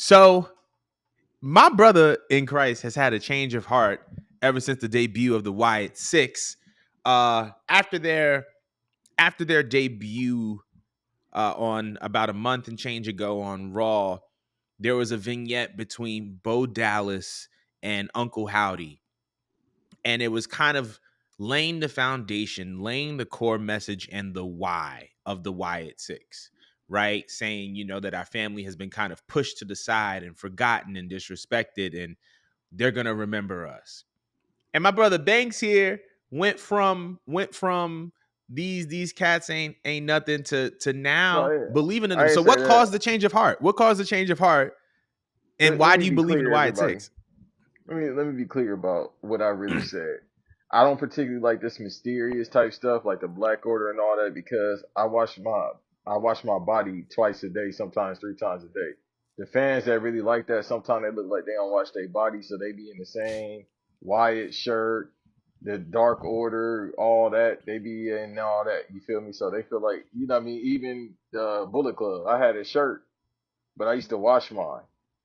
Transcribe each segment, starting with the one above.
So my brother in Christ has had a change of heart ever since the debut of the Wyatt6. After their debut on about a month and change ago on Raw, there was a vignette between Bo Dallas and Uncle Howdy, and it was kind of laying the foundation, laying the core message and the why of the Wyatt6, right? Saying, that our family has been kind of pushed to the side and forgotten and disrespected, and they're gonna remember us. And my brother Banks here went from these cats ain't nothing to No, now yeah. believing in them. I So ain't say what that. caused the change of heart? What caused the change of heart? And Let why me do you be believe in the clear, Wyatt everybody. Six? Let me be clear about what I really said. I don't particularly like this mysterious type stuff, like the Black Order and all that, because I wash my body twice a day, sometimes 3 times a day. The fans that really like that, sometimes they look like they don't wash their body, so they be in the same Wyatt shirt, the Dark Order, all that. They be in all that. You feel me? So they feel like, you know what I mean? Even the Bullet Club, I had a shirt, but I used to wash mine.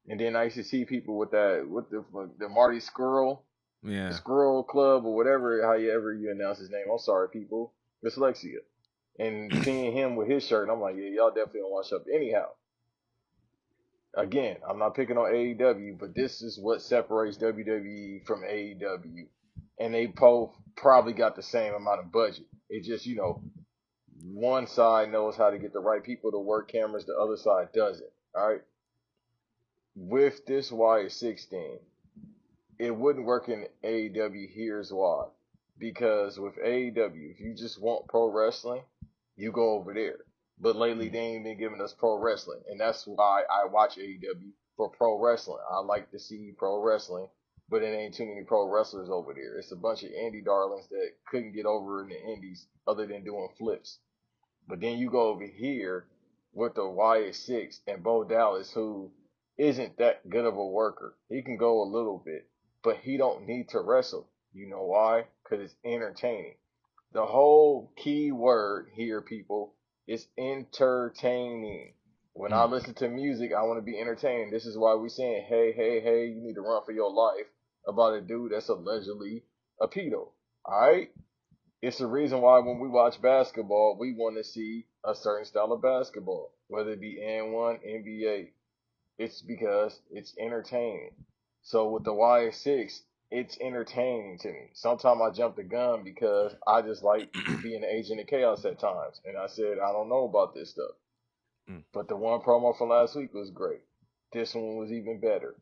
And then I used to see people with that, with the Marty Squirrel, the Yeah. Squirrel Club or whatever, however you announce his name. I'm sorry, people, dyslexia. And seeing him with his shirt, I'm like, yeah, y'all definitely don't wash up. Anyhow, again, I'm not picking on AEW, but this is what separates WWE from AEW, and they both probably got the same amount of budget. It just, one side knows how to get the right people to work cameras, the other side doesn't. All right. With this Y16, it wouldn't work in AEW. Here's why. Because with AEW, if you just want pro wrestling, you go over there. But lately, they ain't been giving us pro wrestling. And that's why I watch AEW for pro wrestling. I like to see pro wrestling, but it ain't too many pro wrestlers over there. It's a bunch of indie darlings that couldn't get over in the indies other than doing flips. But then you go over here with the Wyatt 6 and Bo Dallas, who isn't that good of a worker. He can go a little bit, but he don't need to wrestle. You know why? Because it's entertaining. The whole key word here, people, is entertaining. When I Mm. listen to music, I want to be entertained. This is why we saying, hey, hey, hey, you need to run for your life about a dude that's allegedly a pedo. Alright? It's the reason why when we watch basketball, we want to see a certain style of basketball, whether it be N1, NBA. It's because it's entertaining. So with the YS6, it's entertaining to me. Sometimes I jump the gun because I just like being an agent of chaos at times. And I said, I don't know about this stuff. Mm. But the one promo from last week was great. This one was even better.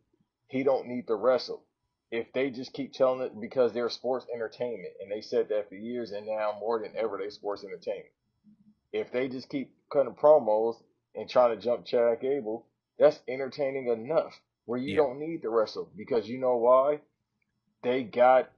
He don't need to wrestle. If they just keep telling it because they're sports entertainment, and they said that for years, and now more than ever they sports entertainment. If they just keep cutting promos and trying to jump Chad Gable, that's entertaining enough where you Yeah. don't need to wrestle because you know why? They got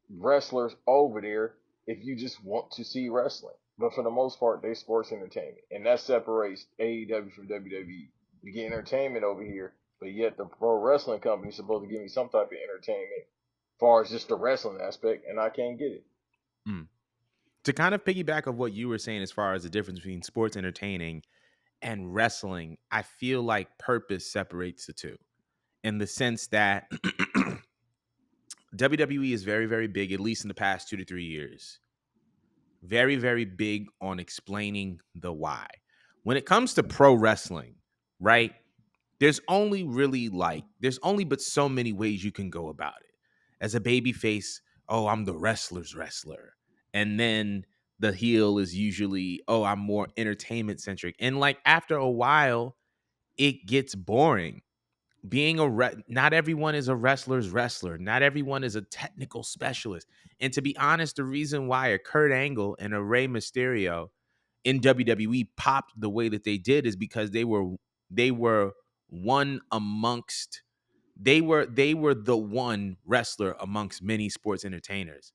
wrestlers over there if you just want to see wrestling. But for the most part, they sports entertainment, and that separates AEW from WWE. You get entertainment over here, but yet the pro wrestling company is supposed to give me some type of entertainment, as far as just the wrestling aspect, and I can't get it. Mm. To kind of piggyback of what you were saying as far as the difference between sports entertaining and wrestling, I feel like purpose separates the two in the sense that WWE is very, very big, at least in the past 2 to 3 years. Very, very big on explaining the why. When it comes to pro wrestling, right? There's only but so many ways you can go about it. As a baby face, oh, I'm the wrestler's wrestler. And then the heel is usually, oh, I'm more entertainment centric. And like after a while, it gets boring. Not everyone is a wrestler's wrestler. Not everyone is a technical specialist. And to be honest, the reason why a Kurt Angle and a Rey Mysterio in WWE popped the way that they did is because they were one amongst they were the one wrestler amongst many sports entertainers.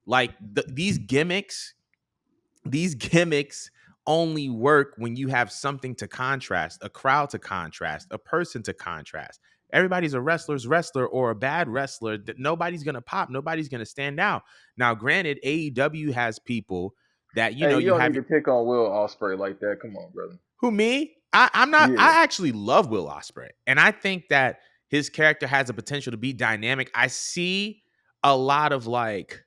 Like these gimmicks only work when you have something to contrast, a crowd to contrast, a person to contrast. Everybody's a wrestler's wrestler or a bad wrestler that nobody's gonna pop, nobody's gonna stand out. Now, granted, AEW has people that Hey, you you don't need have. to pick on Will Ospreay like that. Come on, brother. Who, me? I'm not. Yeah, I actually love Will Ospreay, and I think that his character has the potential to be dynamic. I see a lot of like,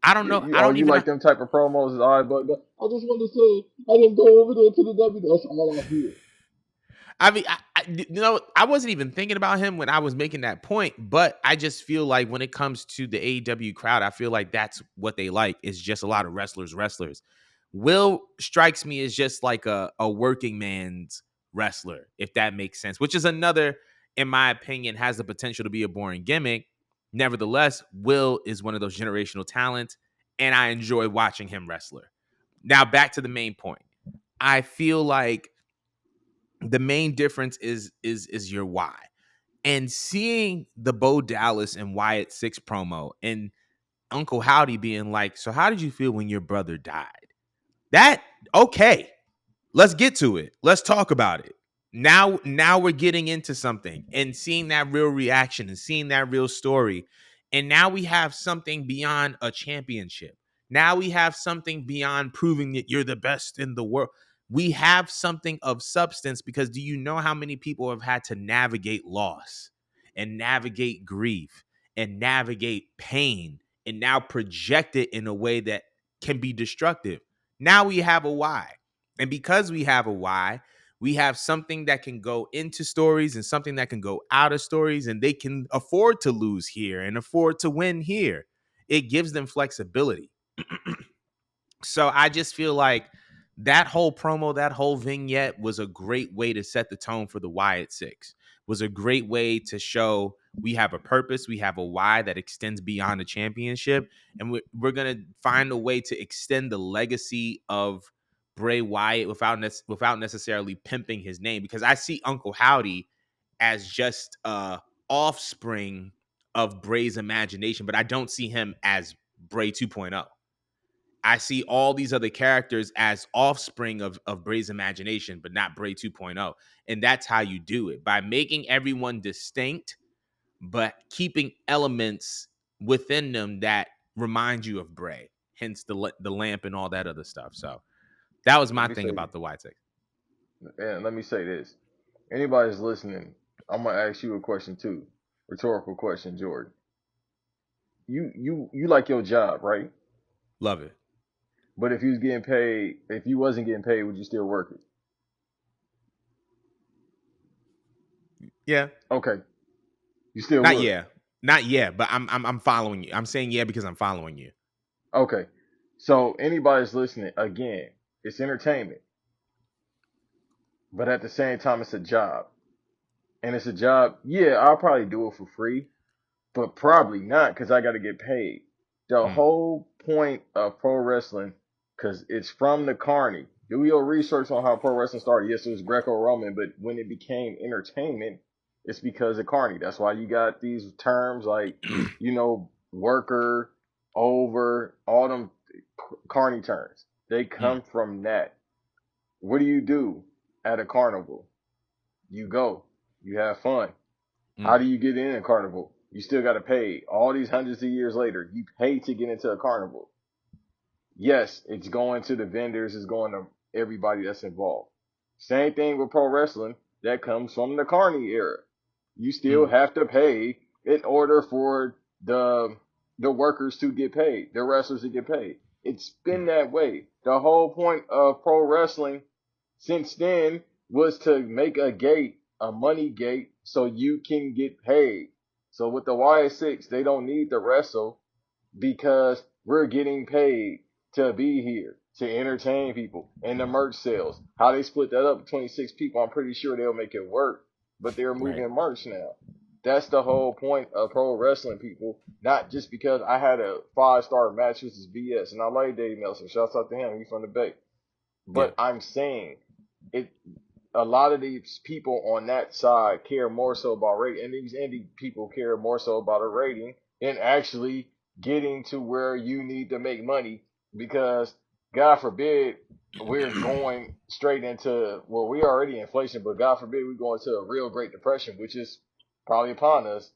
I don't know. I oh, don't you even know. like them type of promos? All right, but I just want to say I didn't go over there to the W. That's all I hear. I mean, I wasn't even thinking about him when I was making that point, but I just feel like when it comes to the AEW crowd, I feel like that's what they like is just a lot of wrestlers. Will strikes me as just like a working man's wrestler, if that makes sense, which is another, in my opinion, has the potential to be a boring gimmick. Nevertheless, Will is one of those generational talents, and I enjoy watching him wrestler. Now, back to the main point. I feel like the main difference is your why. And seeing the Bo Dallas and Wyatt6 promo and Uncle Howdy being like, so how did you feel when your brother died? That okay. Let's get to it. Let's talk about it. Now we're getting into something and seeing that real reaction and seeing that real story. And now we have something beyond a championship. Now we have something beyond proving that you're the best in the world. We have something of substance because do you know how many people have had to navigate loss and navigate grief and navigate pain and now project it in a way that can be destructive? Now we have a why. And because we have a why, we have something that can go into stories and something that can go out of stories, and they can afford to lose here and afford to win here. It gives them flexibility. So I just feel like that whole promo, that whole vignette was a great way to set the tone for the Wyatt 6. Was a great way to show we have a purpose, we have a why that extends beyond the championship, and we're gonna find a way to extend the legacy of Bray Wyatt without necessarily pimping his name. Because I see Uncle Howdy as just offspring of Bray's imagination, but I don't see him as Bray 2.0. I see all these other characters as offspring of Bray's imagination, but not Bray 2.0. And that's how you do it by making everyone distinct, but keeping elements within them that remind you of Bray, hence the lamp and all that other stuff. So that was Let my me thing say, about the White 6. and let me say this: anybody's listening, I'm gonna ask you a question too, rhetorical question, Jordan. You like your job, right? Love it. But if you was getting paid, if you wasn't getting paid, would you still work it? Yeah. Okay, you still Not would. yeah. Not yeah, but I'm following you. I'm saying yeah because I'm following you. Okay, so anybody's listening, again, it's entertainment, but at the same time, it's a job, and it's a job. Yeah, I'll probably do it for free, but probably not because I got to get paid. The Mm, whole point of pro wrestling, because it's from the carny. Do your research on how pro wrestling started. Yes, it was Greco-Roman, but when it became entertainment, it's because of carny. That's why you got these terms like, worker, over, all them carny terms. They mm, come from that. What do you do at a carnival? You go, you have fun. How mm, do you get in a carnival? You still got to pay. All these hundreds of years later, you pay to get into a carnival. Yes, it's going to the vendors, it's going to everybody that's involved. Same thing with pro wrestling. That comes from the carny era. You still mm, have to pay in order for the workers to get paid, the wrestlers to get paid. It's been mm, that way. The whole point of pro wrestling since then was to make a gate, a money gate, so you can get paid. So with the Wyatt 6, they don't need to wrestle because we're getting paid to be here to entertain people and the merch sales. How they split that up between 6 people, I'm pretty sure they'll make it work, but they're right. moving merch now. That's the whole point of pro wrestling, people. Not just because I had a 5-star match, which is BS, and I like Dave Meltzer. Shouts out to him. He's from the Bay. Yeah. But I'm saying it. A lot of these people on that side care more so about rating, and these indie people care more so about a rating and actually getting to where you need to make money because, God forbid, we're going straight into, well, we already inflation, but God forbid we go into a real Great Depression, which is probably upon us.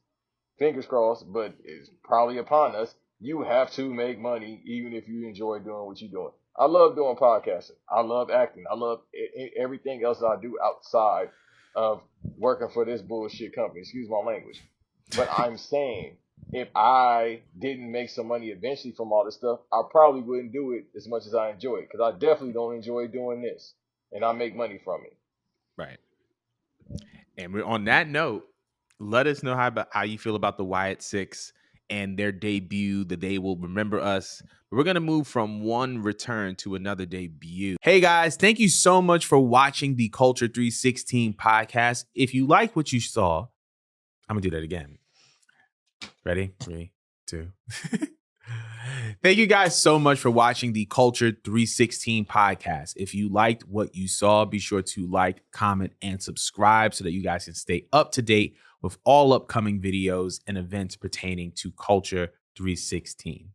Fingers crossed, but it's probably upon us. You have to make money even if you enjoy doing what you're doing. I love doing podcasting. I love acting. I love everything else I do outside of working for this bullshit company. Excuse my language. But I'm saying if I didn't make some money eventually from all this stuff, I probably wouldn't do it as much as I enjoy it because I definitely don't enjoy doing this, and I make money from it. Right. And we're on that note. Let us know how you feel about the Wyatt6 and their debut, that they will remember us. We're going to move from one return to another debut. Hey guys, thank you so much for watching the Culture 316 podcast. If you like what you saw, I'm going to do that again. Ready? 3, 2. Thank you guys so much for watching the Culture 316 podcast. If you liked what you saw, be sure to like, comment, and subscribe so that you guys can stay up to date with all upcoming videos and events pertaining to Culture 316.